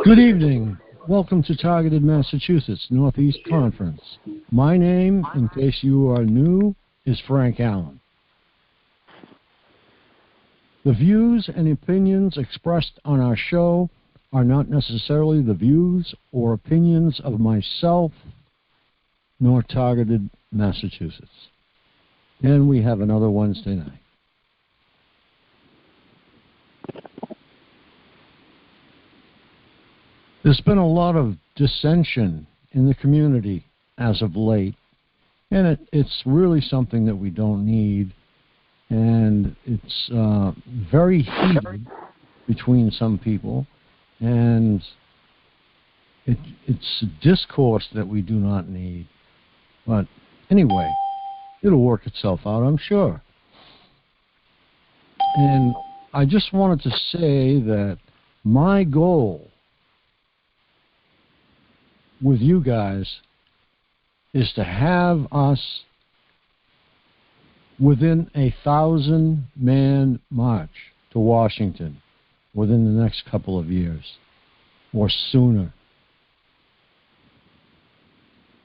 Good evening. Welcome to Targeted Massachusetts Northeast Conference. My name, in case you are new, is Frank Allen. The views and opinions expressed on our show are not necessarily the views or opinions of myself nor Targeted Massachusetts. And we have another Wednesday night. There's been a lot of dissension in the community as of late, and it's really something that we don't need, and it's very heated between some people, and it's discourse that we do not need. But anyway, it'll work itself out, I'm sure. And I just wanted to say that my goal with you guys is to have us within a 1,000-man march to Washington within the next couple of years or sooner.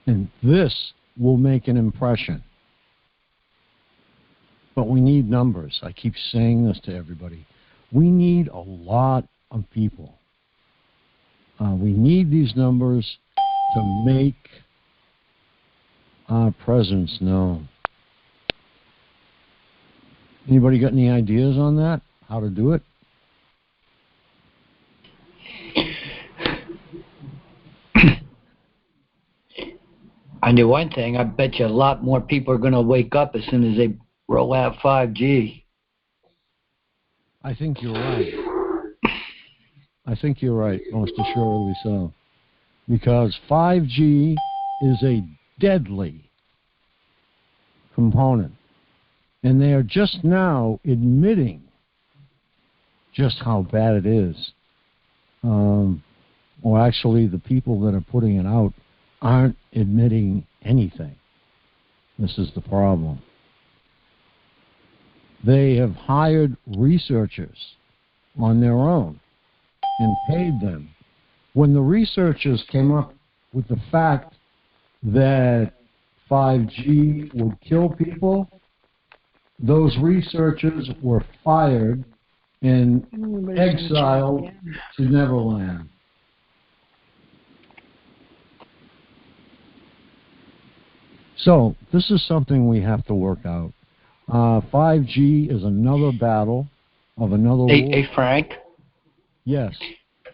And this will make an impression. But we need numbers. I keep saying this to everybody. We need a lot of people. We need these numbers to make our presence known. Anybody got any ideas on that? How to do it? I knew one thing. I bet you a lot more people are going to wake up as soon as they roll out 5G. I think you're right. I think you're right, most assuredly so. Because 5G is a deadly component. And they are just now admitting just how bad it is. Or actually, the people that are putting it out aren't admitting anything. This is the problem. They have hired researchers on their own and paid them. When the researchers came up with the fact that 5G would kill people, those researchers were fired and exiled to Neverland. So this is something we have to work out. 5G is another battle of another war. Hey, Frank? Yes.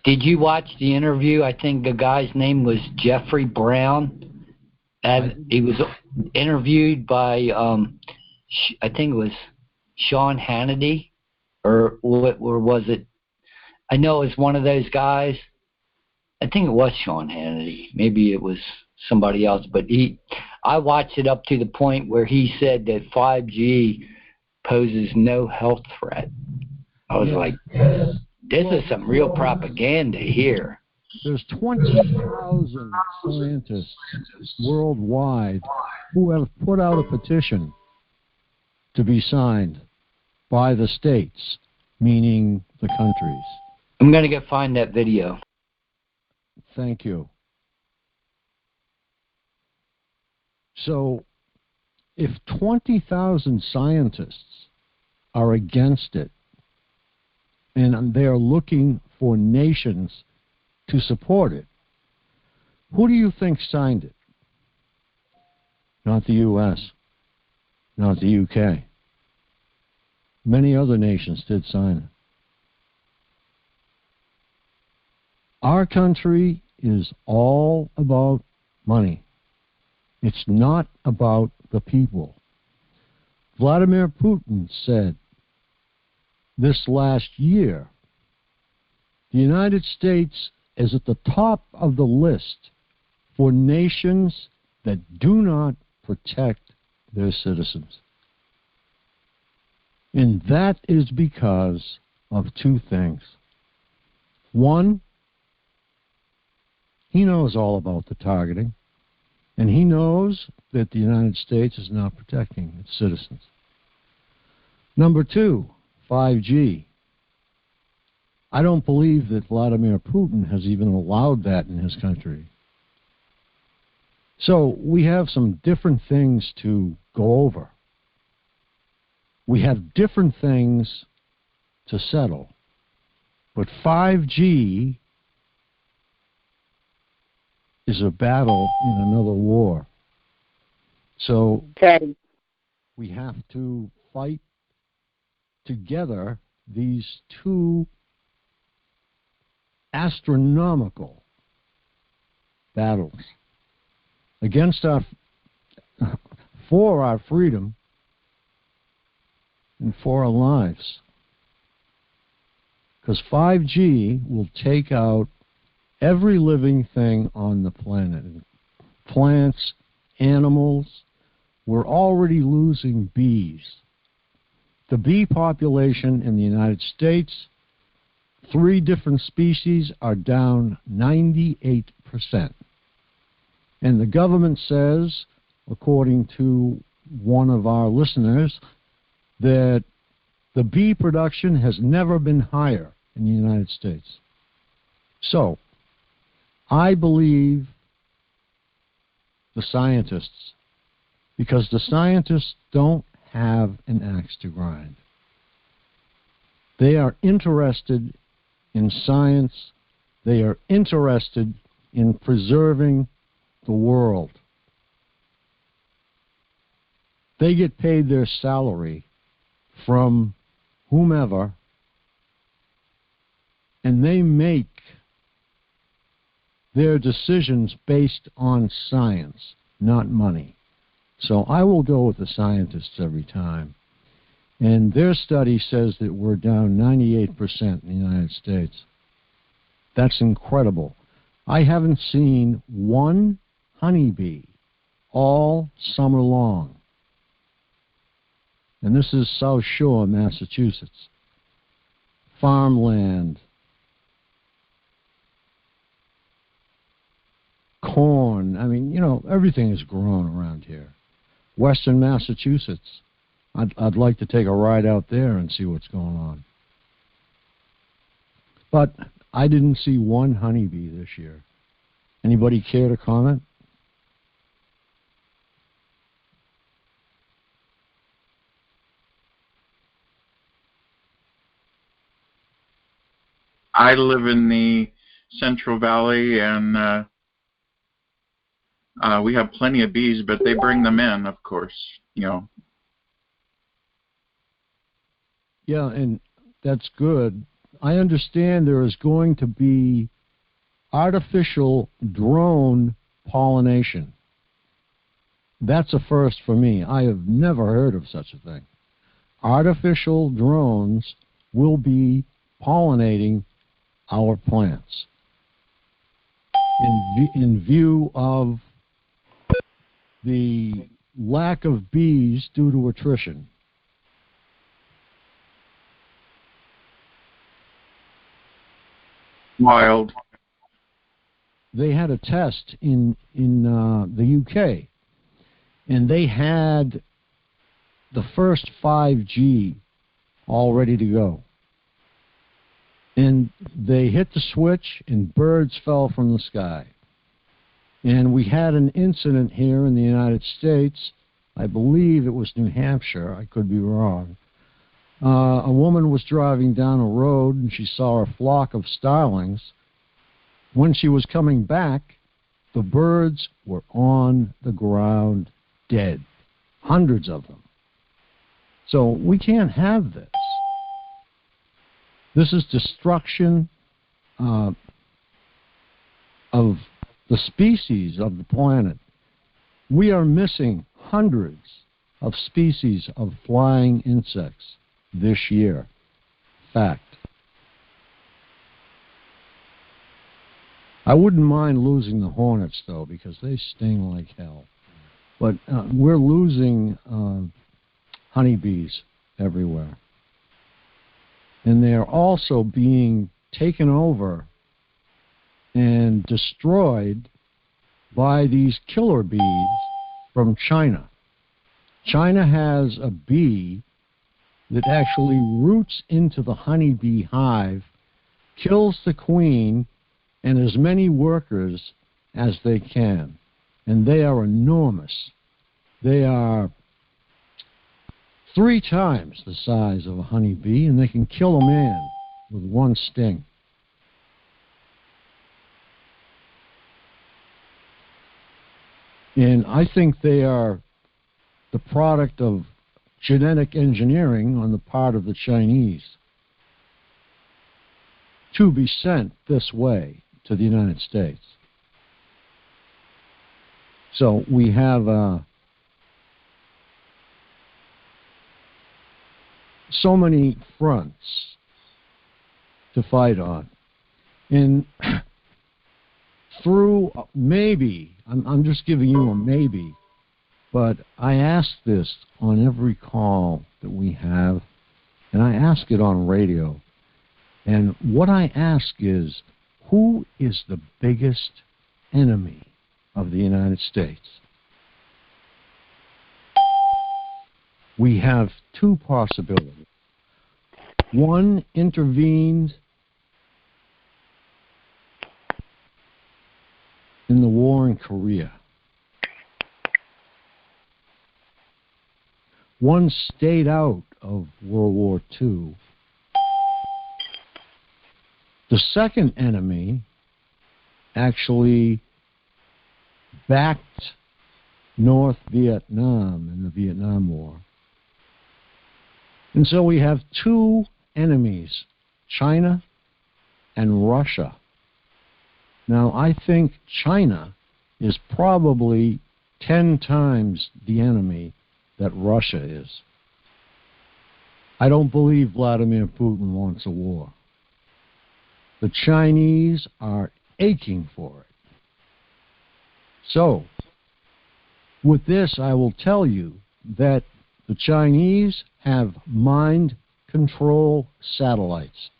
Did you watch the interview? I think the guy's name was Jeffrey Brown. And he was interviewed by, I think it was Sean Hannity, or was it? I know it was one of those guys. I think it was Sean Hannity. Maybe it was somebody else. But I watched it up to the point where he said that 5G poses no health threat. I was like, this is some real propaganda here. There's 20,000 scientists worldwide who have put out a petition to be signed by the states, meaning the countries. I'm going to go find that video. Thank you. So, if 20,000 scientists are against it, and they're looking for nations to support it, who do you think signed it? Not the U.S., not the U.K. Many other nations did sign it. Our country is all about money. It's not about the people. Vladimir Putin said this last year, the United States is at the top of the list for nations that do not protect their citizens. And that is because of two things. One, he knows all about the targeting, and he knows that the United States is not protecting its citizens. Number two, 5G. I don't believe that Vladimir Putin has even allowed that in his country. So we have some different things to go over. We have different things to settle. But 5G is a battle in another war. So we have to fight together these two astronomical battles against for our freedom and for our lives. Because 5G will take out every living thing on the planet. Plants, animals. We're already losing bees. The bee population in the United States, 3 different species, are down 98%. And the government says, according to one of our listeners, that the bee production has never been higher in the United States. So, I believe the scientists, because the scientists don't have an axe to grind. They are interested in science. They are interested in preserving the world. They get paid their salary from whomever, and they make their decisions based on science, not money. So I will go with the scientists every time. And their study says that we're down 98% in the United States. That's incredible. I haven't seen one honeybee all summer long. And this is South Shore, Massachusetts. Farmland. Corn. I mean, you know, everything is grown around here. Western Massachusetts. I'd like to take a ride out there and see what's going on. But I didn't see one honeybee this year. Anybody care to comment? I live in the Central Valley, and we have plenty of bees, but they bring them in, of course, you know. Yeah, and that's good. I understand there is going to be artificial drone pollination. That's a first for me. I have never heard of such a thing. Artificial drones will be pollinating our plants in view of the lack of bees due to attrition. Wild. They had a test in the UK, and they had the first 5G all ready to go. And they hit the switch, and birds fell from the sky. And we had an incident here in the United States. I believe it was New Hampshire. I could be wrong. A woman was driving down a road, and she saw a flock of starlings. When she was coming back, the birds were on the ground dead. Hundreds of them. So we can't have this. This is destruction of the species of the planet. We are missing hundreds of species of flying insects this year. Fact. I wouldn't mind losing the hornets, though, because they sting like hell. But we're losing honeybees everywhere. And they're also being taken over and destroyed by these killer bees from China. China has a bee that actually roots into the honeybee hive, kills the queen and as many workers as they can. And they are enormous. They are 3 times the size of a honeybee, and they can kill a man with one sting. And I think they are the product of genetic engineering on the part of the Chinese to be sent this way to the United States. So we have so many fronts to fight on. And through maybe, I'm just giving you a maybe, but I ask this on every call that we have, and I ask it on radio. And what I ask is, who is the biggest enemy of the United States? We have 2 possibilities. One intervened in the war in Korea. One stayed out of World War II. The second enemy actually backed North Vietnam in the Vietnam War. And so we have 2 enemies, China and Russia. Now, I think China is probably 10 times the enemy that Russia is. I don't believe Vladimir Putin wants a war. The Chinese are aching for it. So, with this, I will tell you that the Chinese have mind control satellites.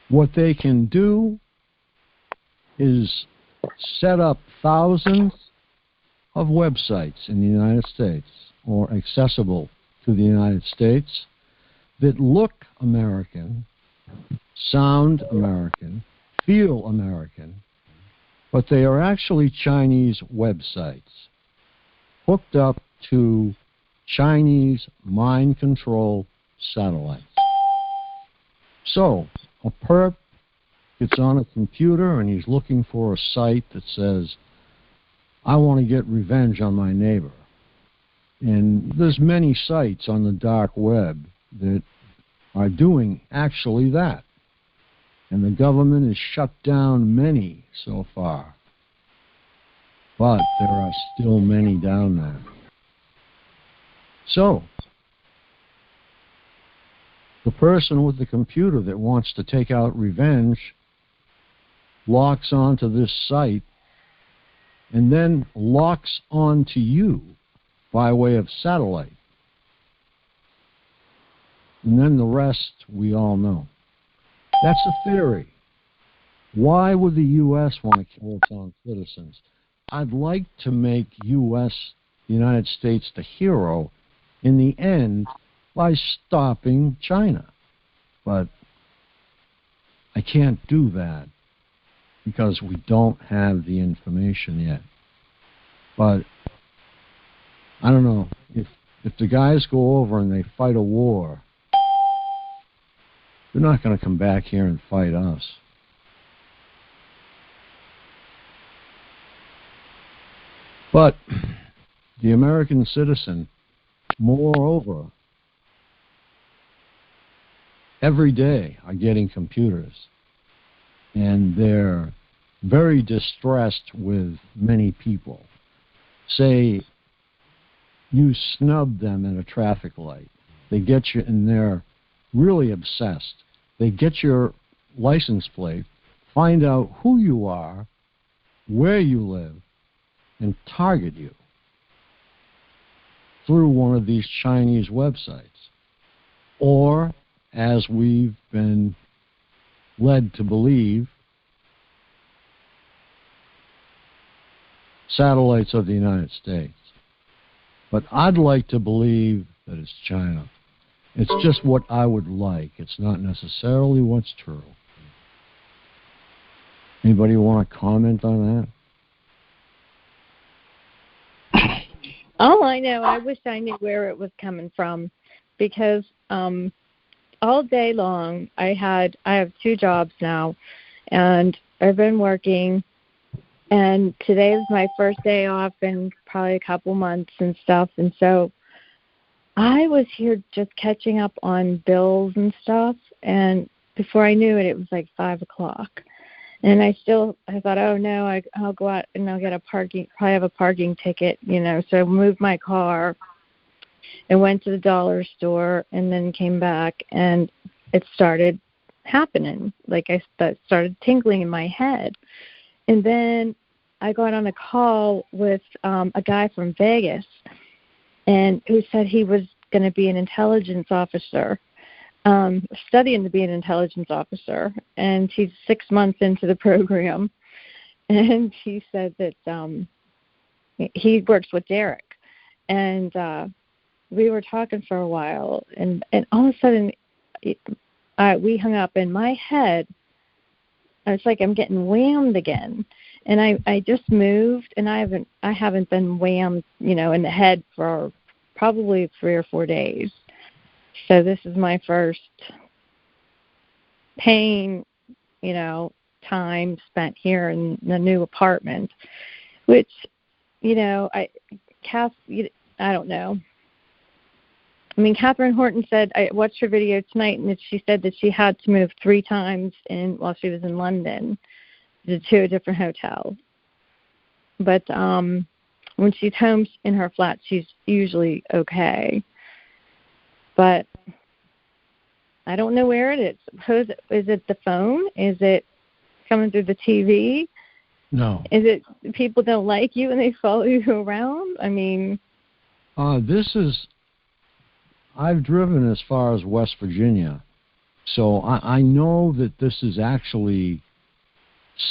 What they can do is set up thousands of websites in the United States, or accessible to the United States, that look American, sound American, feel American, but they are actually Chinese websites hooked up to Chinese mind control satellites. So, a perp gets on a computer and he's looking for a site that says, I want to get revenge on my neighbor. And there's many sites on the dark web that are doing actually that. And the government has shut down many so far. But there are still many down there. So, the person with the computer that wants to take out revenge locks onto this site and then locks onto you by way of satellite. And then the rest we all know. That's a theory. Why would the U.S. want to kill its own citizens? I'd like to make the United States, the hero in the end by stopping China. But I can't do that because we don't have the information yet. But I don't know, if the guys go over and they fight a war, they're not going to come back here and fight us. But the American citizen, moreover, every day are getting computers, and they're very distressed with many people. Say you snub them at a traffic light. They get you, and they're really obsessed. They get your license plate, find out who you are, where you live, and target you through one of these Chinese websites. Or, as we've been led to believe, satellites of the United States. But I'd like to believe that it's China. It's just what I would like. It's not necessarily what's true. Anybody want to comment on that? All I know, I wish I knew where it was coming from, because all day long I have 2 jobs now, and I've been working, and today is my first day off in probably a couple months and stuff, and so I was here just catching up on bills and stuff, and before I knew it, it was like 5 o'clock. And I thought, oh no, I'll go out and I'll get probably have a parking ticket, so I moved my car and went to the dollar store and then came back, and it started happening. Like I started tingling in my head. And then I got on a call with a guy from Vegas, and who said he was going to be an intelligence officer, studying to be an intelligence officer, and he's 6 months into the program. And he said that he works with Derek, and we were talking for a while, and all of a sudden we hung up. In my head, it's like I'm getting whammed again, and I just moved, and I haven't been whammed, in the head for probably 3 or 4 days. So this is my first pain, time spent here in the new apartment, which, I don't know. I mean, Catherine Horton said, I watched her video tonight, and she said that she had to move 3 times while she was in London to a different hotel. But when she's home in her flat, she's usually okay. But I don't know where it is. Is it the phone? Is it coming through the TV? No. Is it people don't like you and they follow you around? I mean... I've driven as far as West Virginia, so I know that this is actually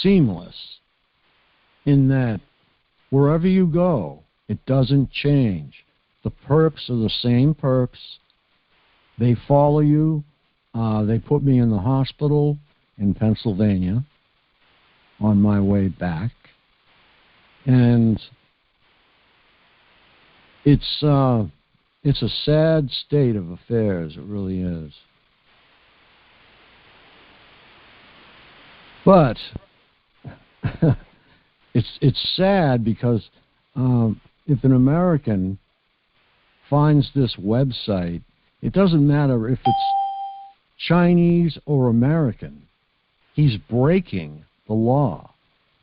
seamless in that wherever you go, it doesn't change. The perps are the same perps. They follow you. They put me in the hospital in Pennsylvania on my way back. And it's a sad state of affairs. It really is. But it's sad because if an American finds this website, it doesn't matter if it's Chinese or American. He's breaking the law.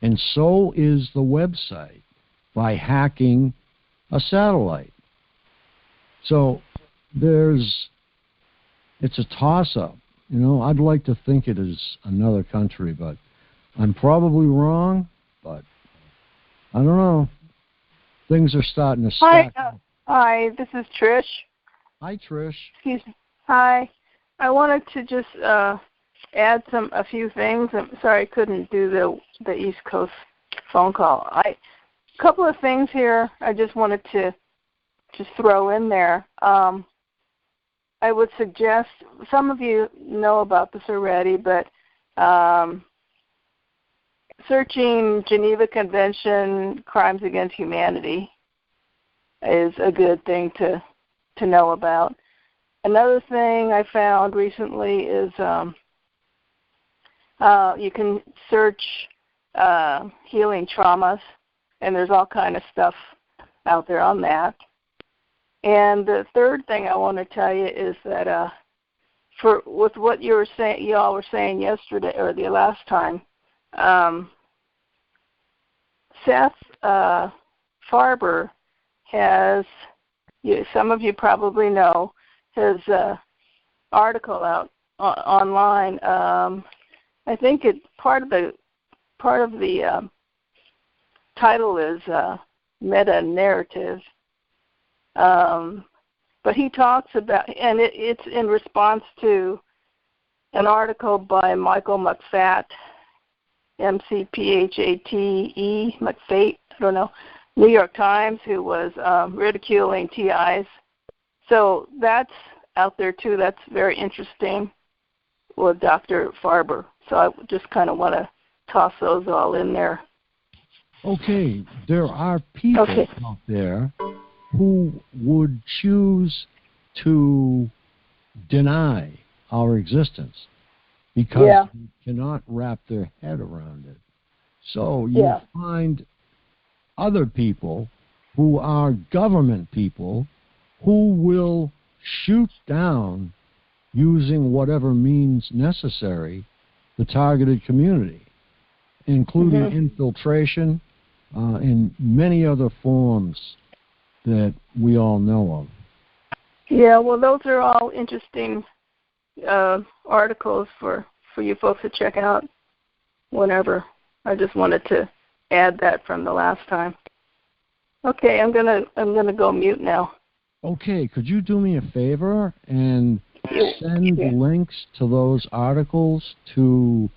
And so is the website by hacking a satellite. So it's a toss-up. I'd like to think it is another country, but I'm probably wrong, but I don't know. Things are starting to stack. Hi, this is Trish. Hi, Trish. Excuse me. Hi. I wanted to just add a few things. I'm sorry I couldn't do the East Coast phone call. A couple of things here I just wanted to just throw in there. I would suggest, some of you know about this already, but searching Geneva Convention Crimes Against Humanity is a good thing to know about. Another thing I found recently is you can search healing traumas, and there's all kind of stuff out there on that. And the third thing I want to tell you is that with what y'all were saying yesterday or the last time, Seth Farber has, some of you probably know, his article out online. I think part of the title is meta narrative. But he talks about, and it's in response to an article by Michael McFate, M-C-P-H-A-T-E, McFate, I don't know, New York Times, who was ridiculing T.I.'s So that's out there too. That's very interesting with Dr. Farber. So I just kind of want to toss those all in there. Okay, there are people out there who would choose to deny our existence because they cannot wrap their head around it. So you find other people who are government people who will shoot down, using whatever means necessary, the targeted community, including infiltration and many other forms that we all know of. Yeah, well, those are all interesting articles for you folks to check out whenever. I just wanted to add that from the last time. Okay, I'm gonna go mute now. Okay, could you do me a favor and send links to those articles to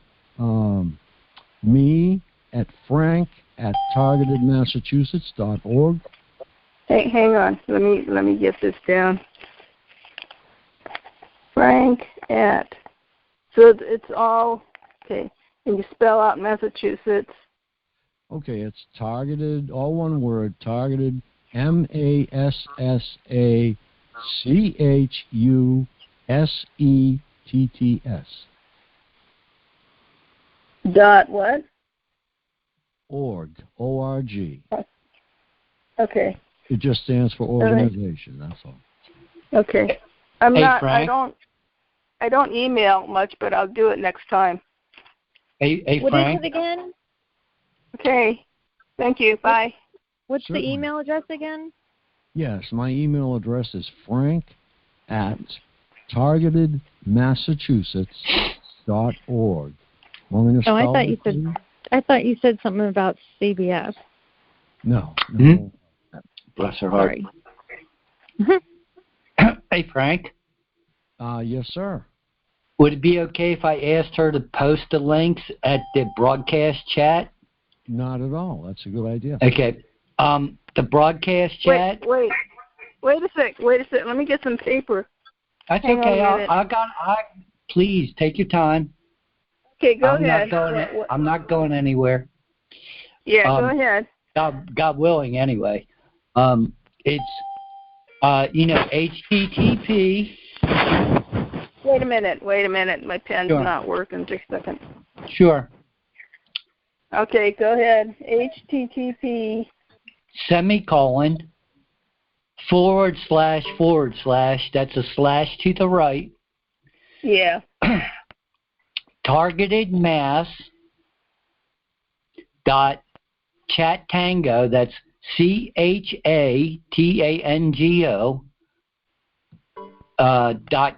me at frank@targetedmassachusetts.org? Hey, hang on. Let me get this down. Frank at. So it's all okay. And you spell out Massachusetts. Okay, it's targeted, all one word, targeted, MASSACHUSETTS. Dot what? Org, O-R-G. Okay. It just stands for organization, that's all. Okay. Frank? I don't email much, but I'll do it next time. Hey, What Frank? is it again? Okay. Thank you. Bye. What's Certainly. the email address again? Yes, my email address is frank@targetedmassachusetts.org. Want me to spell I thought you it for said. I thought you said something about CBS. No. Bless her heart. Sorry. Hey, Frank? Yes, sir. Would it be okay if I asked her to post the links at the broadcast chat? Not at all. That's a good idea. Okay. The broadcast chat. Wait a sec. Let me get some paper. That's Hang okay. on a minute. Please take your time. Okay, go ahead. I'm not going anywhere. Yeah, go ahead. God willing, anyway. It's HTTP. Wait a minute. My pen's not working. Just a second. Sure. Okay, go ahead. HTTP. Semicolon. / That's a slash to the right. Yeah. Targeted mass. Dot chattango. That's CHATANGO.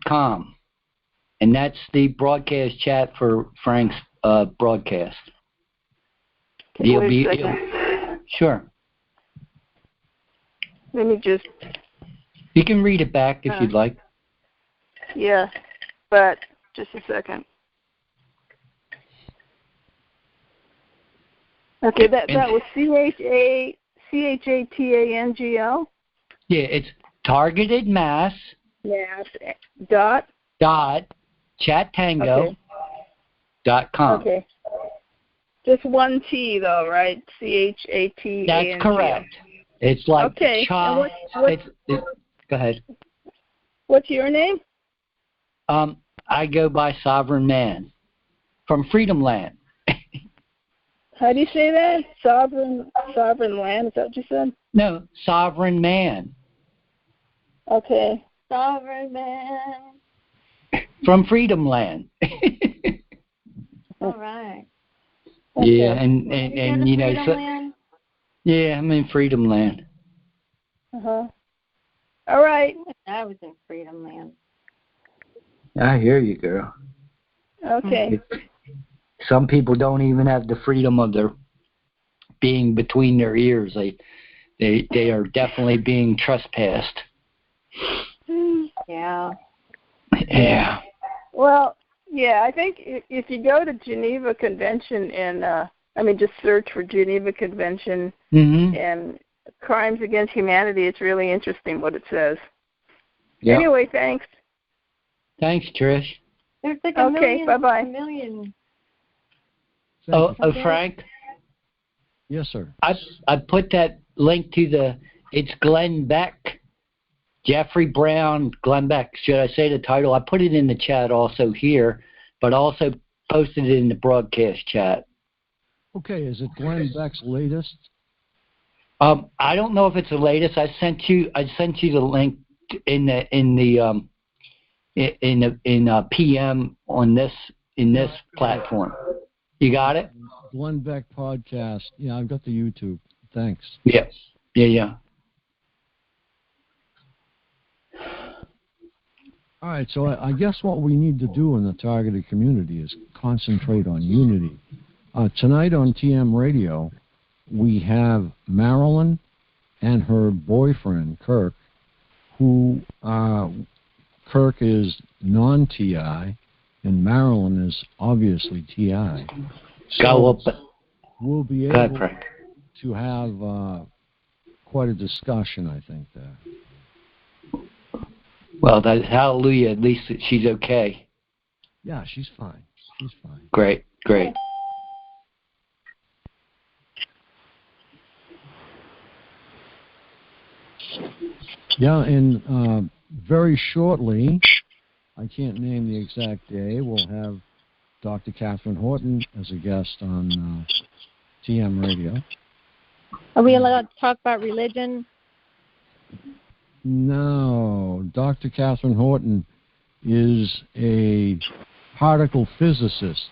.com. And that's the broadcast chat for Frank's broadcast. Sure. Let me just. You can read it back if you'd like. Yeah, but just a second. Okay, that was CHATANGO. Yeah, it's targeted mass. Mass. Dot chattango. .com. Okay. Just one T though, right? CHATANGO. That's correct. It's like okay. go ahead. What's your name? I go by Sovereign Man from Freedom Land. How do you say that? Sovereign Land? Is that what you said? No, Sovereign Man. Okay. Sovereign Man. From Freedom Land. All right. Okay. Yeah, and you know, Land? Yeah, I'm in Freedom Land. All right. I was in Freedom Land. I hear you, girl. Okay. Some people don't even have the freedom of their being between their ears. They are definitely being trespassed. Yeah. Yeah. Well, yeah, I think if you go to Geneva Convention and just search for Geneva Convention and crimes against humanity, it's really interesting what it says. Yep. Anyway, thanks. Thanks, Trish. There's like a Okay, bye-bye. million. Oh, Frank, Yes, sir. I put that link to it's Glenn Beck, Jeffrey Brown, Glenn Beck. Should I say the title? I put it in the chat also here, but also posted it in the broadcast chat. Okay, is it Glenn Beck's latest? I don't know if it's the latest. I sent you the link in PM on this platform. You got it? Glenn Beck podcast. Yeah, I've got the YouTube. Thanks. Yes. Yeah. All right, so I guess what we need to do in the targeted community is concentrate on unity. Tonight on TM Radio, we have Marilyn and her boyfriend, Kirk, who Kirk is non-TI, and Marilyn is obviously TI. So we'll be able to have quite a discussion, I think, there. Well, hallelujah. At least she's okay. Yeah, she's fine. She's fine. Great. Yeah, and very shortly, I can't name the exact day, we'll have Dr. Catherine Horton as a guest on TM Radio. Are we allowed to talk about religion? No, Dr. Catherine Horton is a particle physicist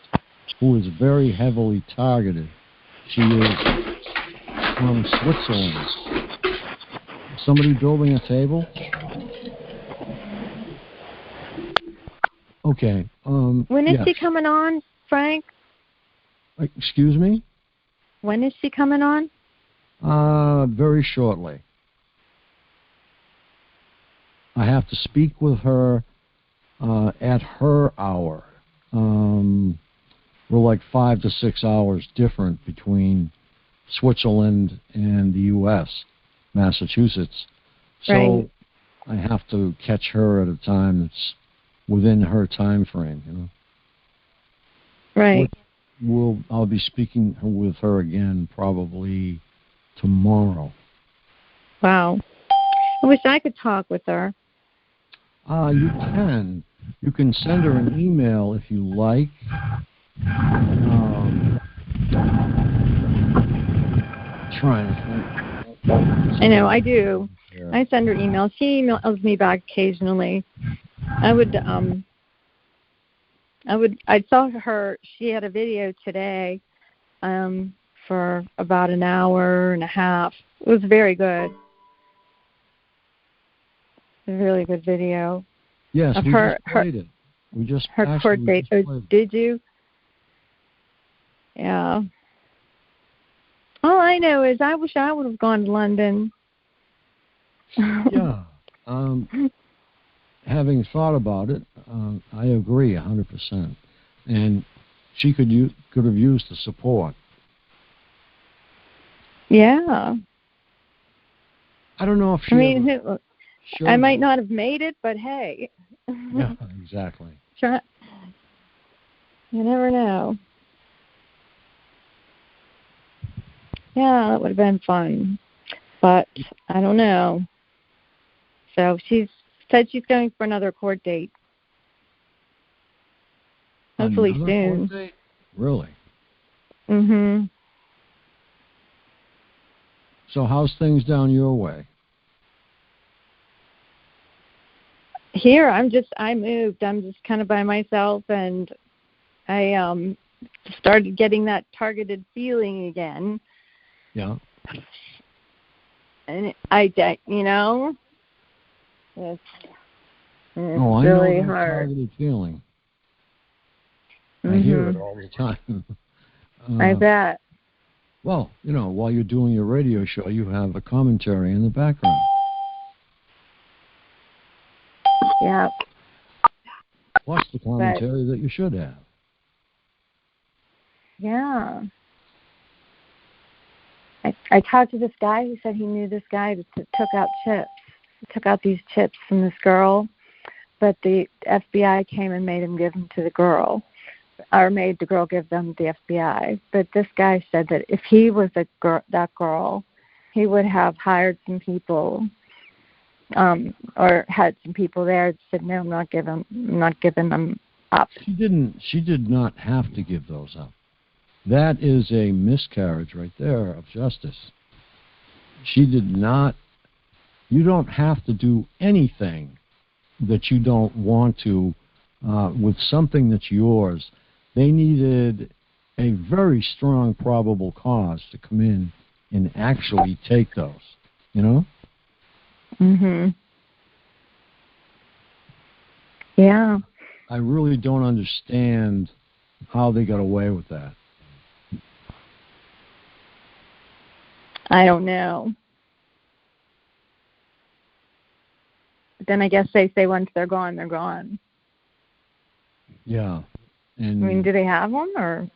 who is very heavily targeted. She is from Switzerland. Somebody building a table? Okay. When is she coming on, Frank? Excuse me? When is she coming on? Very shortly. I have to speak with her at her hour. We're like 5 to 6 hours different between Switzerland and the U.S., Massachusetts. So right. I have to catch her at a time that's within her time frame, you know. Right. I'll be speaking with her again probably tomorrow. Wow. I wish I could talk with her. You can. You can send her an email if you like. Trying to think. I know, I do. Yeah. I send her emails. She emails me back occasionally. I saw her, she had a video today for about an hour and a half. It was very good. A really good video. Yes, we just played it. We just her court date. Oh, did you? Yeah. All I know is I wish I would have gone to London. Yeah. Having thought about it, I agree 100%. And she could have used the support. Yeah. I don't know if she. I might not have made it, but hey. Yeah, exactly. Try. You never know. Yeah, that would have been fun, but I don't know. So she said she's going for another court date. Hopefully soon. Court date? Really? Mhm. So how's things down your way? Here, I moved. I'm just kind of by myself, and I started getting that targeted feeling again. Yeah. And it's really hard. Targeted feeling. Mm-hmm. I hear it all the time. I bet. Well, while you're doing your radio show, you have a commentary in the background. Yeah. Plus the commentary that you should have. Yeah. I talked to this guy who said he knew this guy that took out chips. took out these chips from this girl, but the FBI came and made him give them to the girl, or made the girl give them to the FBI. But this guy said that if he was that girl, he would have hired some people, or had some people there that said, no, I'm not giving them up. She did not have to give those up. That is a miscarriage right there of justice. She did not. You don't have to do anything that you don't want to with something that's yours. They needed a very strong probable cause to come in and actually take those, you know? Mhm. Yeah. I really don't understand how they got away with that. I don't know. But then I guess they say once they're gone, they're gone. Yeah. And I mean, do they have them, or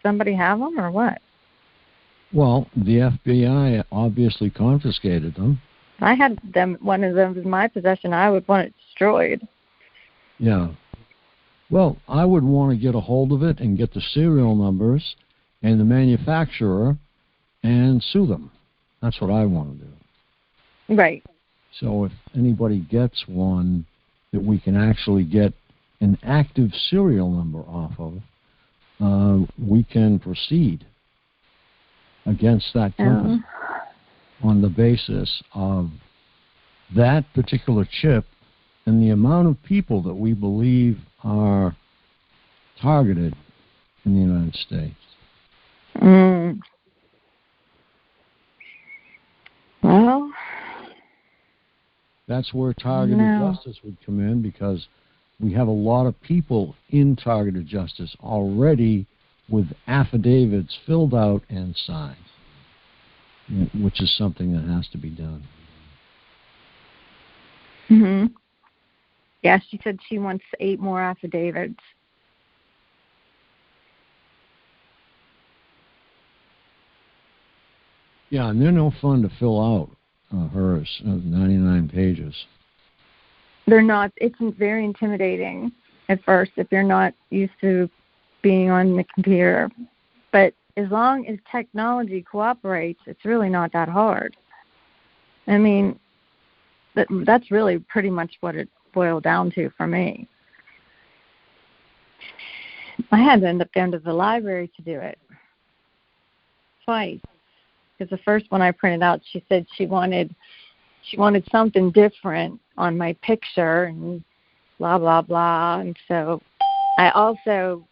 somebody have them, or what? Well, the FBI obviously confiscated them. If I had one of them in my possession, I would want it destroyed. Yeah. Well, I would want to get a hold of it and get the serial numbers and the manufacturer and sue them. That's what I want to do. Right. So if anybody gets one that we can actually get an active serial number off of, we can proceed against that company on the basis of that particular chip and the amount of people that we believe are targeted in the United States. Well, that's where targeted justice would come in, because we have a lot of people in targeted justice already with affidavits filled out and signed, which is something that has to be done. Mhm. Yeah, she said she wants 8 more affidavits. Yeah, and they're no fun to fill out, hers, 99 pages. They're not. It's very intimidating at first if you're not used to being on the computer. But as long as technology cooperates, it's really not that hard. I mean, that's really pretty much what it boiled down to for me. I had to end up going to the library to do it twice, because the first one I printed out, she said she wanted something different on my picture and blah blah blah, and so I also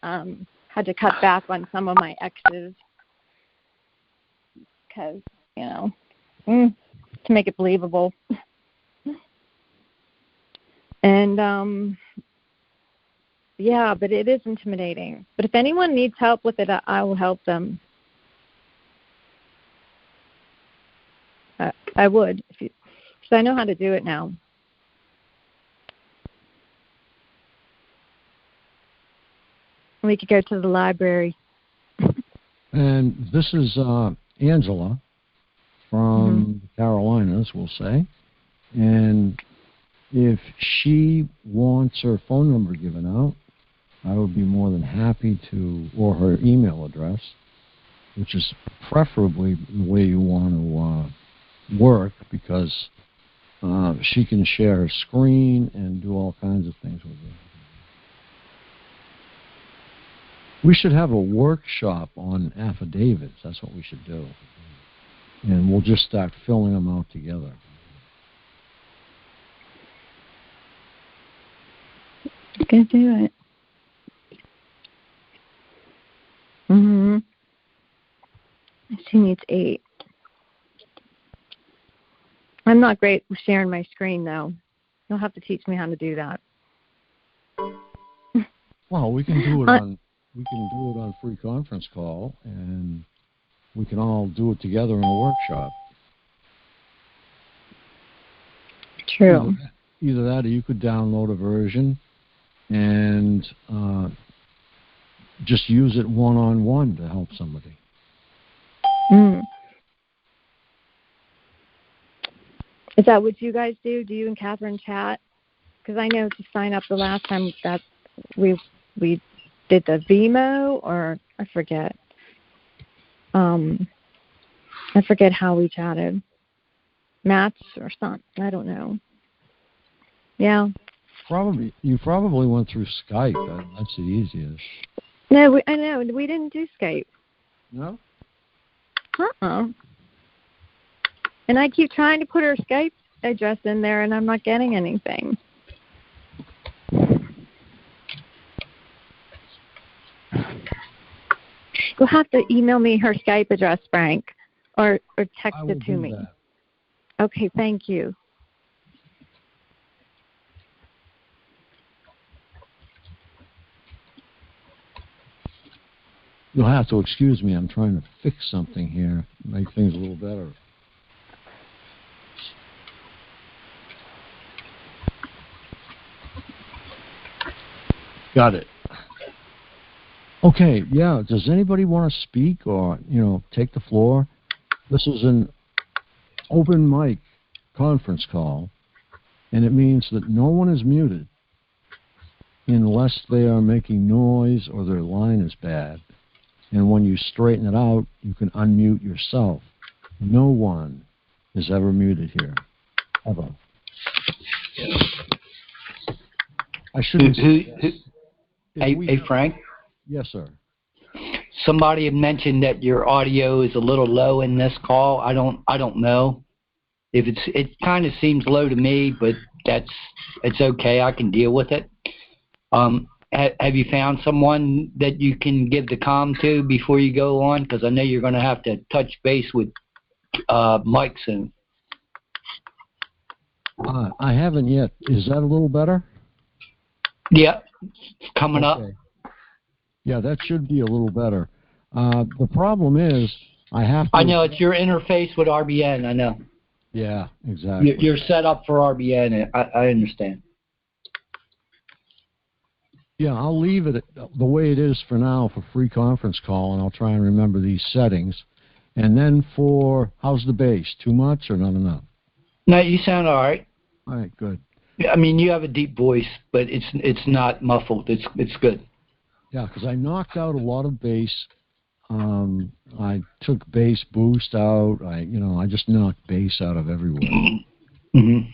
had to cut back on some of my X's because to make it believable. And yeah, but it is intimidating. But if anyone needs help with it, I will help them. I would, because I know how to do it now. We could go to the library. And this is Angela from Carolinas, we'll say. And if she wants her phone number given out, I would be more than happy to, or her email address, which is preferably the way you want to work, because she can share her screen and do all kinds of things with it. We should have a workshop on affidavits. That's what we should do. And we'll just start filling them out together. You can do it. She needs 8. I'm not great with sharing my screen, though. You'll have to teach me how to do that. Well, we can do it on free conference call, and we can all do it together in a workshop. True. Either that, or you could download a version and just use it one-on-one to help somebody. Is that what you guys do? Do you and Catherine chat? Because I know to sign up the last time that we did the Vimo, or I forget. I forget how we chatted. Mats or something. I don't know. Yeah. You probably went through Skype. That's the easiest. No, I know. We didn't do Skype. No? And I keep trying to put her Skype address in there, and I'm not getting anything. You'll have to email me her Skype address, Frank, or text it to me. That. Okay, thank you. You'll have to excuse me. I'm trying to fix something here, make things a little better. Got it. Okay, yeah. Does anybody want to speak or, take the floor? This is an open mic conference call, and it means that no one is muted unless they are making noise or their line is bad. And when you straighten it out, you can unmute yourself. No one is ever muted here, ever. I shouldn't say this. Hey, Frank? Yes, sir. Somebody had mentioned that your audio is a little low in this call. I don't know if it kind of seems low to me, but it's okay. I can deal with it. Have you found someone that you can give the comm to before you go on? Because I know you're going to have to touch base with Mike soon. I haven't yet. Is that a little better? Yeah, it's coming up. Yeah, that should be a little better. The problem is I have to... I know, it's your interface with RBN, I know. Yeah, exactly. You're set up for RBN, I understand. Yeah, I'll leave it the way it is for now for free conference call, and I'll try and remember these settings. And then for, how's the bass? Too much or not enough? No, you sound all right. All right, good. I mean, you have a deep voice, but it's not muffled. It's good. Yeah, because I knocked out a lot of bass. I took bass boost out. I just knocked bass out of everywhere. Mm-hmm.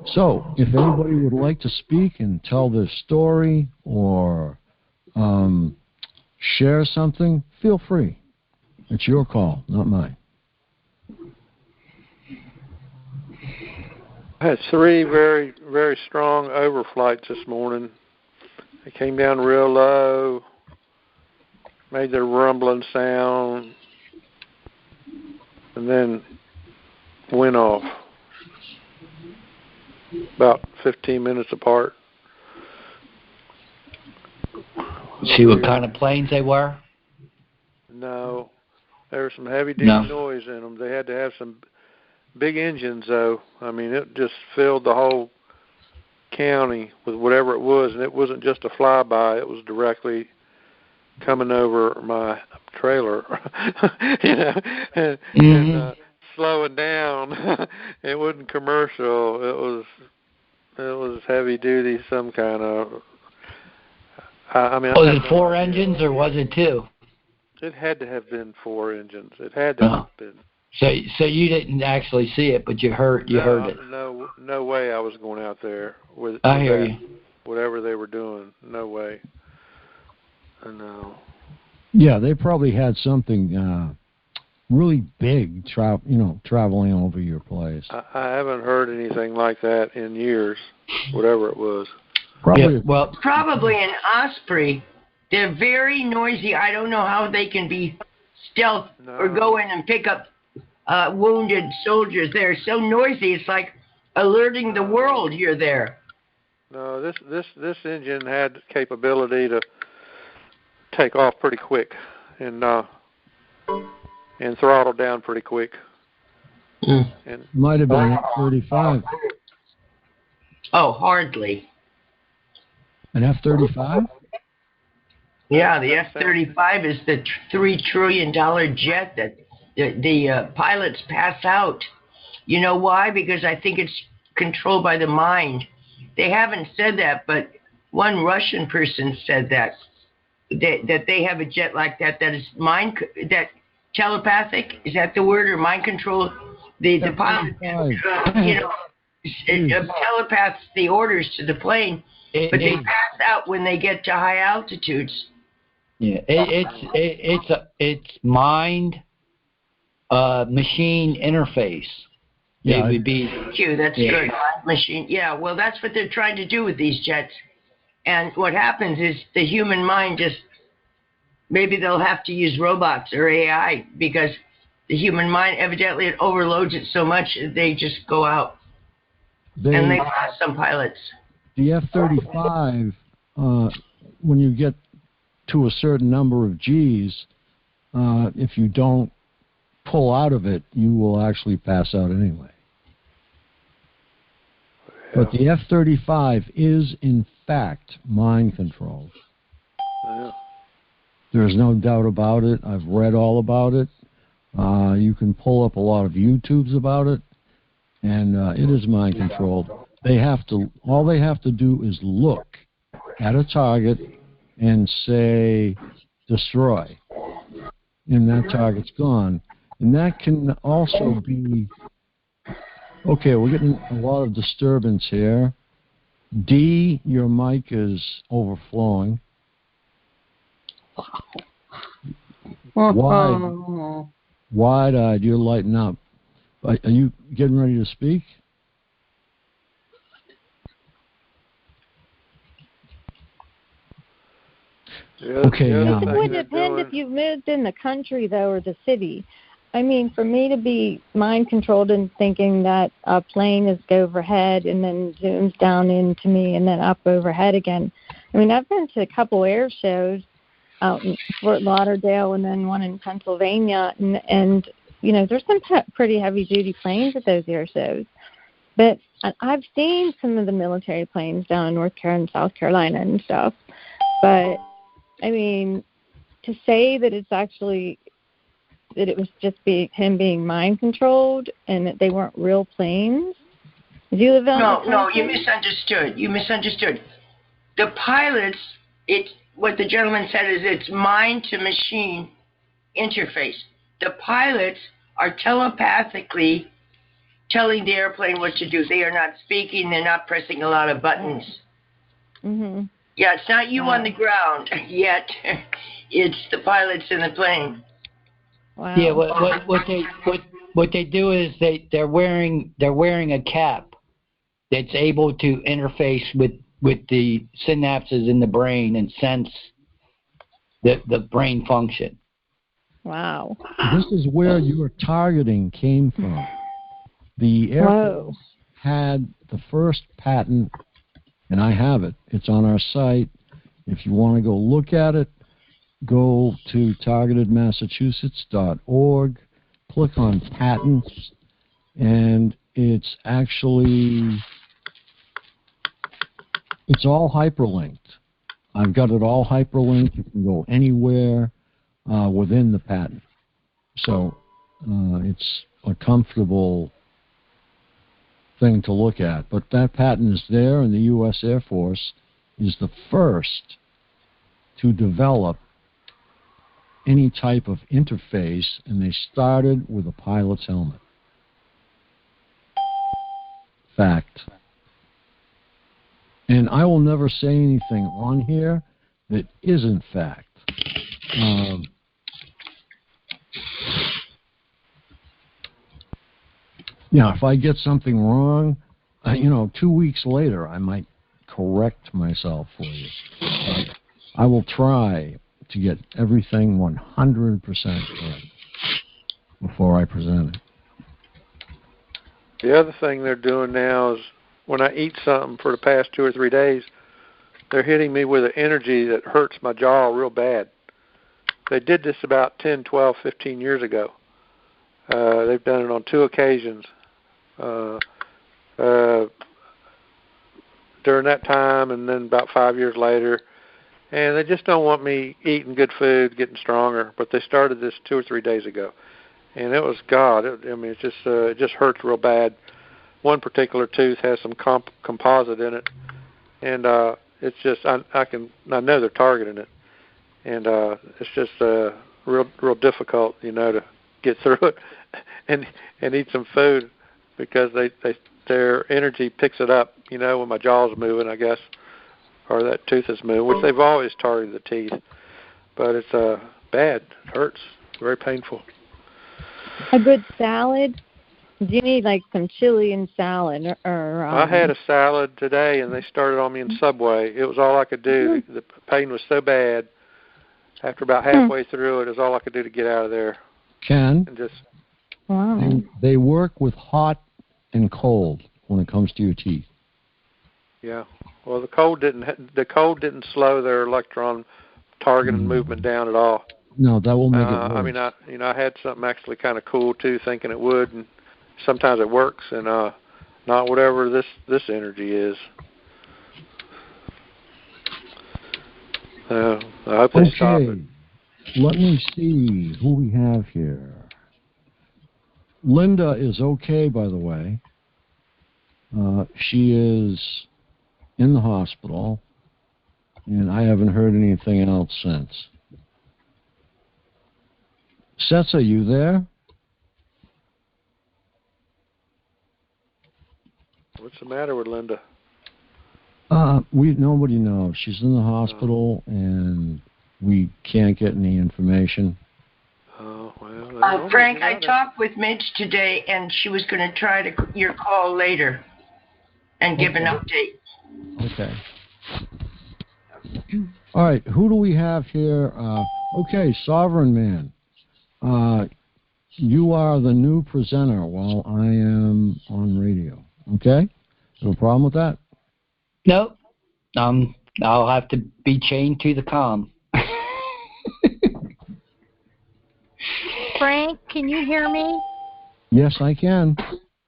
So, if anybody would like to speak and tell their story or share something, feel free. It's your call, not mine. I had 3 very, very strong overflights this morning. They came down real low, made their rumbling sound, and then went off about 15 minutes apart. See what kind of planes they were? No, there was some heavy-duty noise in them. They had to have some big engines, though. I mean, it just filled the whole county with whatever it was, and it wasn't just a flyby. It was directly coming over my trailer, and slowing down. It wasn't commercial. It was heavy duty, some kind of. Was it 4 engines or was it 2? It had to have been 4 engines. It had to have been. So you didn't actually see it, but you heard it. No way I was going out there with I hear you. Whatever they were doing. No way. No. Yeah, they probably had something really big, traveling over your place. I haven't heard anything like that in years. Whatever it was. Probably an Osprey. They're very noisy. I don't know how they can be stealth or go in and pick up wounded soldiers. They're so noisy. It's like alerting the world you're there. No, this engine had capability to take off pretty quick and throttle down pretty quick. And might have been F-35. Oh, hardly. An F-35? Yeah, the F-35 is the $3 trillion jet that the pilots pass out. You know why? Because I think it's controlled by the mind. They haven't said that, but one Russian person said that they have a jet like that is mind, that telepathic. Is that the word, or mind control? The pilot, telepaths the orders to the plane, but they pass out when they get to high altitudes. Yeah, it's mind machine interface. Yeah, it would be. Thank you. That's good. Machine. Yeah. Well, that's what they're trying to do with these jets. And what happens is the human mind just, maybe they'll have to use robots or AI, because the human mind, evidently it overloads it so much they just go out. And they lost some pilots. The F-35, when you get to a certain number of Gs, if you don't pull out of it, you will actually pass out anyway. But the F-35 is, in fact, mind controlled. Yeah. There's no doubt about it. I've read all about it. You can pull up a lot of YouTubes about it, and it is mind controlled. All they have to do is look at a target and say, destroy, and that target's gone. And that can also be, okay, we're getting a lot of disturbance here. D, your mic is overflowing. Wide-eyed, you're lighting up. Are you getting ready to speak? Okay. It would depend if you've moved in the country, though, or the city. I mean, for me to be mind-controlled and thinking that a plane is overhead and then zooms down into me and then up overhead again. I mean, I've been to a couple air shows out in Fort Lauderdale and then one in Pennsylvania, and you know, there's some pretty heavy-duty planes at those air shows. But I've seen some of the military planes down in North Carolina and South Carolina and stuff. But, I mean, to say that it's actually, that it was just him being mind-controlled and that they weren't real planes. Did you live on No, you misunderstood. You misunderstood. The pilots, what the gentleman said is it's mind-to-machine interface. The pilots are telepathically telling the airplane what to do. They are not speaking. They're not pressing a lot of buttons. Mm-hmm. Yeah, it's not you on the ground yet. It's the pilots in the plane. Wow. Yeah, what they do is they're wearing a cap that's able to interface with the synapses in the brain and sense the brain function. Wow. This is where your targeting came from. The Air Force had the first patent, and I have it. It's on our site. If you want to go look at it, go to targetedmassachusetts.org, click on patents, and it's all hyperlinked. I've got it all hyperlinked. You can go anywhere within the patent. So it's a comfortable thing to look at. But that patent is there, and the U.S. Air Force is the first to develop any type of interface, and they started with a pilot's helmet. Fact. And I will never say anything on here that isn't fact. If I get something wrong, 2 weeks later, I might correct myself for you. I will try to get everything 100% correct before I present it. The other thing they're doing now is when I eat something for the past 2 or 3 days, they're hitting me with an energy that hurts my jaw real bad. They did this about 10, 12, 15 years ago. They've done it on 2 occasions. During that time, and then about 5 years later, And they just don't want me eating good food, getting stronger. But they started this 2 or 3 days ago, and it was God. It just hurts real bad. One particular tooth has some composite in it, and it's just I know they're targeting it, and it's just real difficult, to get through it and eat some food because their energy picks it up, when my jaw's moving, I guess, or that tooth is moving, which they've always targeted the teeth, but it's bad. It hurts, very painful. A good salad. Do you need like some chili and salad or I had a salad today, and they started on me in Subway. It was all I could do. The pain was so bad. After about halfway through it was all I could do to get out of there. Ken, and just wow. They work with hot and cold when it comes to your teeth. Yeah. Well, the cold didn't slow their electron target and movement down at all. No, that will make it worse. I mean, I had something actually kind of cool too, thinking it would, and sometimes it works, and not whatever this energy is. I hope they stop it. Let me see who we have here. Linda is okay, by the way. She is in the hospital, and I haven't heard anything else since. Sets, are you there? What's the matter with Linda? Nobody knows. She's in the hospital, and we can't get any information. Oh, well. Frank, I talked with Midge today, and she was going to try your call later and give an update. Okay. All right, who do we have here? Okay, Sovereign Man. You are the new presenter while I am on radio. Okay? No problem with that? Nope. I'll have to be chained to the comm. Frank, can you hear me? Yes, I can.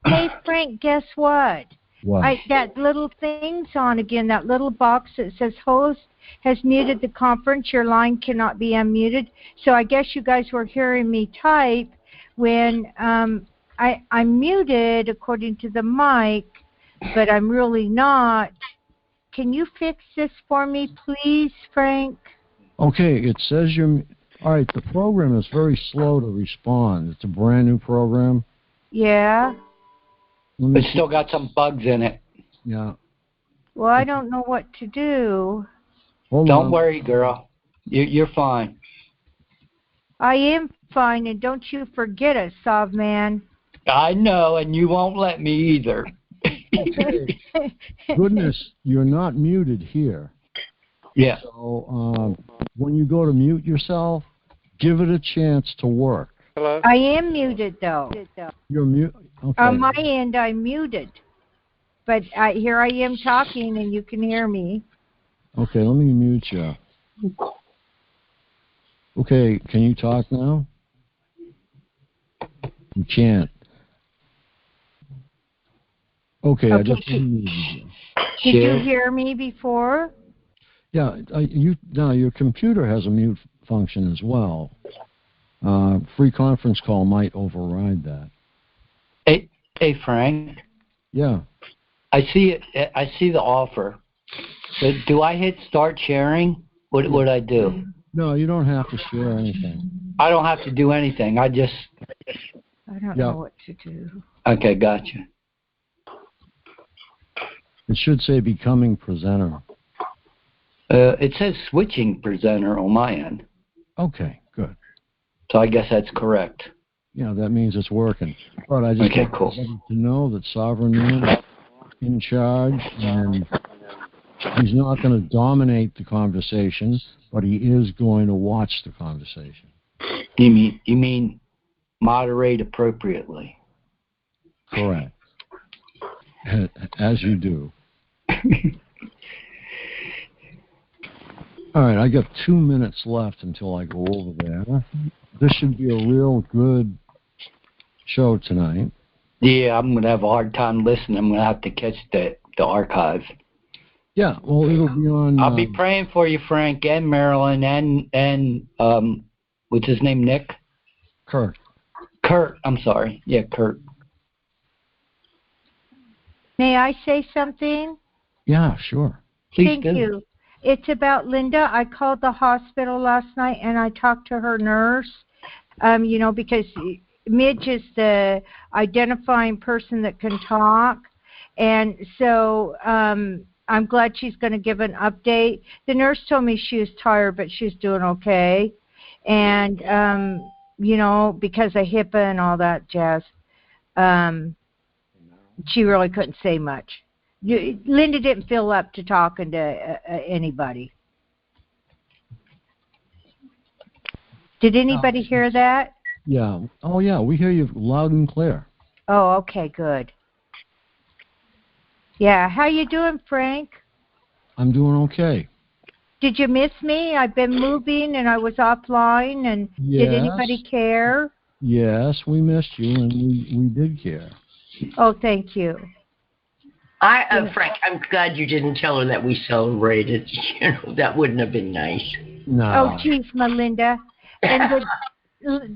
Hey, Frank, guess what? What? That little thing's on again, that little box that says host has muted the conference. Your line cannot be unmuted. So I guess you guys were hearing me type when I'm muted according to the mic, but I'm really not. Can you fix this for me, please, Frank? Okay, it says you're... All right, the program is very slow to respond. It's a brand new program. Yeah. It's still got some bugs in it. Yeah. Well, I don't know what to do. Don't worry, girl. You're fine. I am fine, and don't you forget it, Sov Man. I know, and you won't let me either. Okay. Goodness, you're not muted here. Yeah. So when you go to mute yourself, give it a chance to work. Hello? I am muted, though. You're mute? Okay. On my end, I'm muted. But here I am talking, and you can hear me. Okay, let me mute you. Okay, can you talk now? You can't. Okay, I just muted you. Did you hear me before? Yeah, your computer has a mute function as well. Free conference call might override that. Hey, Frank. Yeah. I see it. I see the offer. But do I hit start sharing? What would I do? No, you don't have to share anything. I don't have to do anything. I don't know what to do. Okay, gotcha. It should say becoming presenter. It says switching presenter on my end. Okay, good. So I guess that's correct. Yeah, that means it's working. But I just want to know that Sovereign Man is in charge, and he's not going to dominate the conversation, but he is going to watch the conversation. You mean moderate appropriately? Correct. As you do. All right, I got 2 minutes left until I go over there. This should be a real good show tonight. Yeah, I'm going to have a hard time listening. I'm going to have to catch the archive. Yeah, well, it'll be on. I'll be praying for you, Frank, and Marilyn, and what's his name, Nick? Kurt. Kurt, I'm sorry. Yeah, Kurt. May I say something? Yeah, sure. Please Thank do. you. It's about Linda. I called the hospital last night and I talked to her nurse, because Midge is the identifying person that can talk. And so I'm glad she's going to give an update. The nurse told me she was tired, but she's doing okay. And, because of HIPAA and all that jazz, she really couldn't say much. Linda didn't feel up to talking to anybody. Did anybody hear that? Yeah. Oh, yeah, we hear you loud and clear. Oh, okay, good. Yeah, how you doing, Frank? I'm doing okay. Did you miss me? I've been moving and I was offline, and Yes. Did anybody care? Yes, we missed you, and we did care. Oh, thank you. Frank, I'm glad you didn't tell her that we celebrated. That wouldn't have been nice. No. Oh, geez, Melinda. And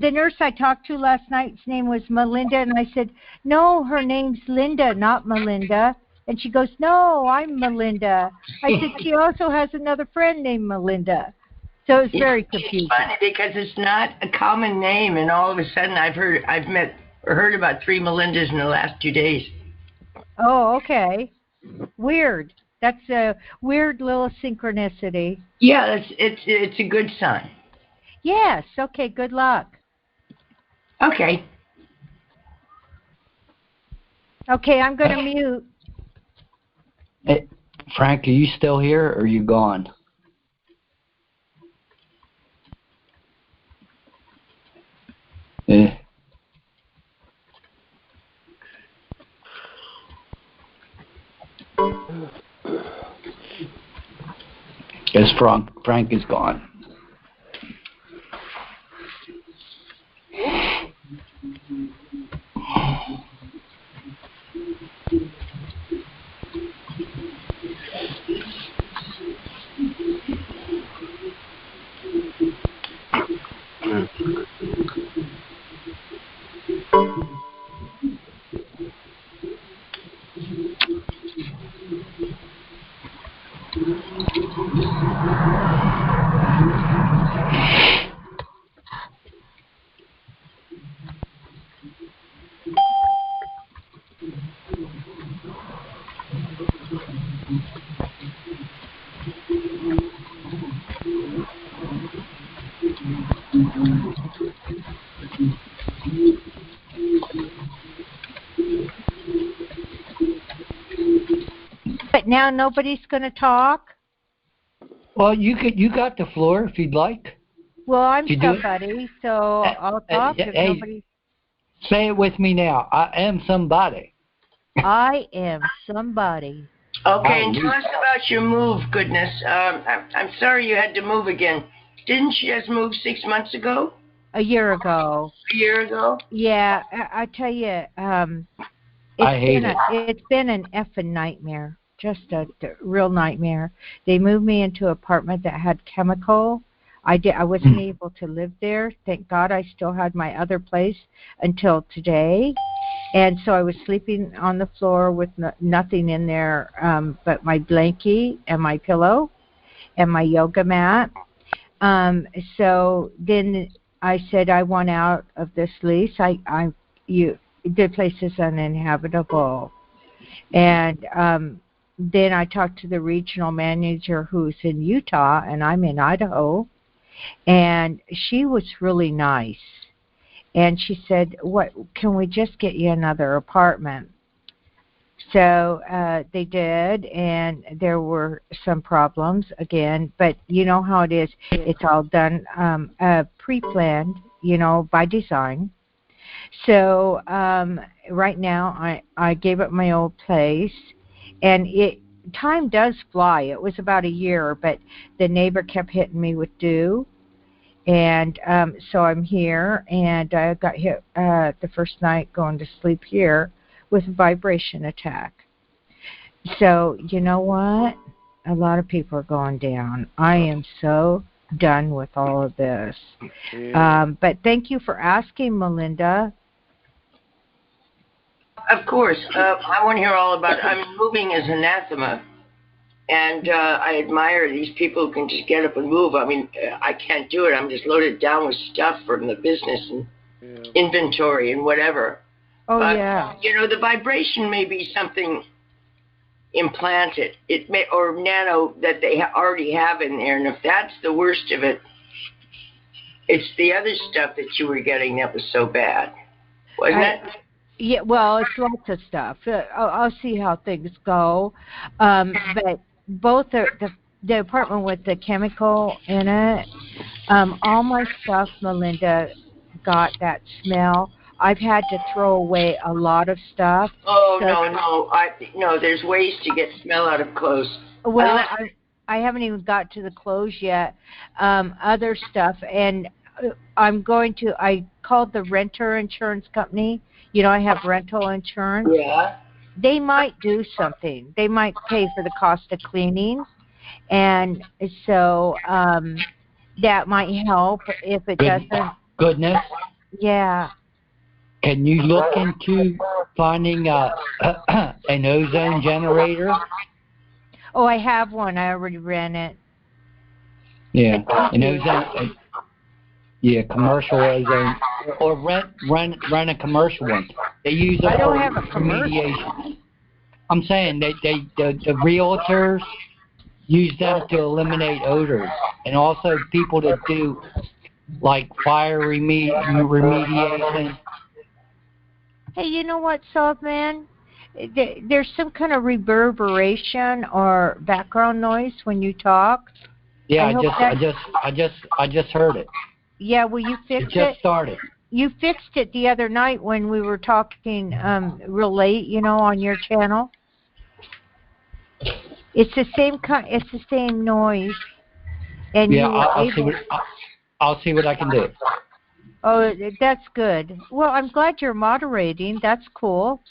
the nurse I talked to last night's name was Melinda, and I said, no, her name's Linda, not Melinda. And she goes, no, I'm Melinda. I said, she also has another friend named Melinda. So it's very confusing. It's funny because it's not a common name, and all of a sudden I've met or heard about 3 Melindas in the last 2 days. Oh, okay. Weird. That's a weird little synchronicity. Yeah, it's a good sign. Yes. Okay. Good luck. Okay. Okay, I'm going to mute. Hey, Frank, are you still here or are you gone? Yeah. Yes, Frank is gone. But now nobody's going to talk? Well, you got the floor if you'd like. Well, I'm somebody, so I'll talk if nobody... Say it with me now. I am somebody. I am somebody. Okay, and tell us about your move, goodness. I'm sorry you had to move again. Didn't you just move 6 months ago? A year ago. A year ago? Yeah, I tell you, it's been an effing nightmare. Just a real nightmare. They moved me into an apartment that had chemical. I wasn't able to live there. Thank God I still had my other place until today. And so I was sleeping on the floor with nothing in there but my blankie and my pillow and my yoga mat. So then I said, I want out of this lease. The place is uninhabitable. And then I talked to the regional manager who's in Utah, and I'm in Idaho. And she was really nice. And she said, "What? Can we just get you another apartment?" So they did, and there were some problems again. But you know how it is. It's all done pre-planned, by design. So right now I gave up my old place, and time does fly. It was about a year, but the neighbor kept hitting me with dew. And so I'm here, and I got hit the first night going to sleep here with a vibration attack. So you know what? A lot of people are going down. I am so done with all of this. Yeah. But thank you for asking, Melinda. Of course. I want to hear all about it. I mean, moving is anathema. And I admire these people who can just get up and move. I mean, I can't do it. I'm just loaded down with stuff from the business and inventory and whatever. Oh, but, yeah. The vibration may be something implanted. It may, or nano that they already have in there. And if that's the worst of it, it's the other stuff that you were getting that was so bad. Wasn't it? Yeah, well, it's lots of stuff. I'll see how things go. But both the apartment with the chemical in it, all my stuff, Melinda, got that smell. I've had to throw away a lot of stuff. Oh, so, no, there's ways to get smell out of clothes. Well, I haven't even got to the clothes yet. Other stuff, and I called the renter insurance company. I have rental insurance. Yeah. They might do something. They might pay for the cost of cleaning. And so that might help if it doesn't. Goodness. Yeah. Can you look into finding an ozone generator? Oh, I have one. I already ran it. Yeah, an ozone. Yeah, commercial ozone, or rent a commercial one. They use it for remediation. I'm saying the realtors use them to eliminate odors, and also people that do like fire remediation. Hey, you know what, Softman? There's some kind of reverberation or background noise when you talk. Yeah, I just heard it. Yeah, well, you fixed it. It just started. You fixed it the other night when we were talking real late, on your channel. It's the same It's the same noise. And yeah, I'll see what I can do. Oh, that's good. Well, I'm glad you're moderating. That's cool.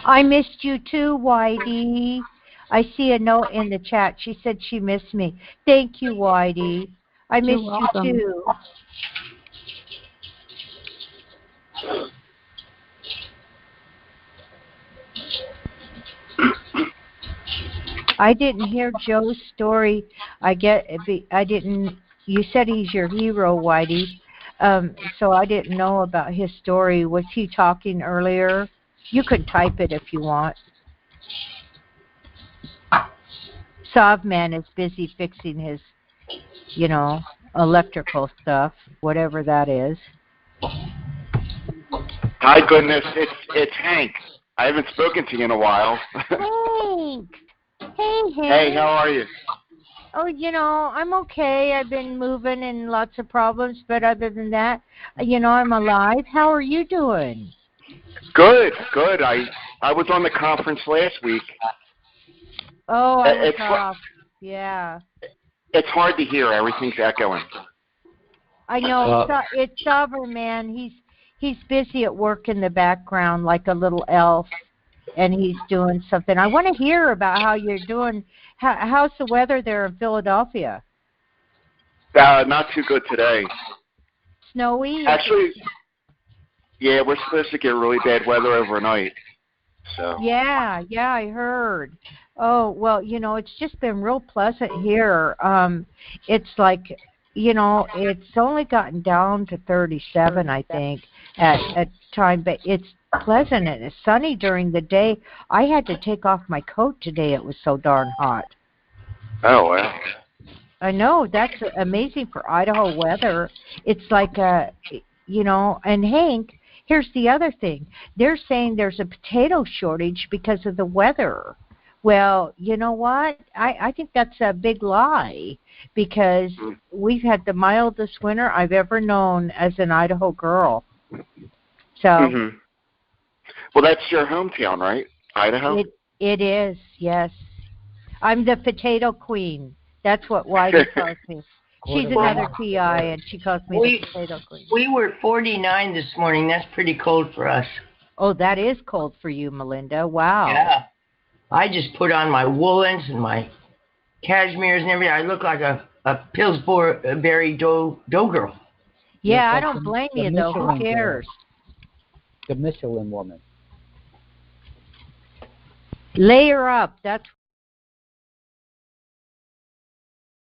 I missed you too, Whitey. I see a note in the chat. She said she missed me. Thank you, Whitey. I missed you too. I didn't hear Joe's story. You said he's your hero, Whitey. So I didn't know about his story. Was he talking earlier? You could type it if you want. Sovman is busy fixing his, electrical stuff, whatever that is. Hi, goodness. It's Hank. I haven't spoken to you in a while. Hank. Hey, Hank. Hey, how are you? Oh, I'm okay. I've been moving and lots of problems, but other than that, I'm alive. How are you doing? Good. I was on the conference last week. Oh, I was off. Yeah. It's hard to hear. Everything's echoing. I know. It's Sovereign, man. He's busy at work in the background like a little elf, and he's doing something. I want to hear about how you're doing. How's the weather there in Philadelphia? Not too good today. Snowy? Actually, yeah, we're supposed to get really bad weather overnight. So. Yeah, I heard. Oh, well, it's just been real pleasant here. It's like, it's only gotten down to 37, I think, at time, but it's pleasant and it's sunny during the day. I had to take off my coat today. It was so darn hot. Oh, wow. I know. That's amazing for Idaho weather. It's like, and Hank, here's the other thing. They're saying there's a potato shortage because of the weather. Well, you know what? I think that's a big lie because we've had the mildest winter I've ever known as an Idaho girl. So. Mm-hmm. Well, that's your hometown, right? Idaho? It is, yes. I'm the potato queen. That's what Whitey calls me. She's another PI, and she calls me the potato queen. We were 49 this morning. That's pretty cold for us. Oh, that is cold for you, Melinda. Wow. Yeah. I just put on my woolens and my cashmeres and everything. I look like a Pillsbury dough girl. Yeah, I don't blame you, though. Who cares? The Michelin woman. Layer up. That's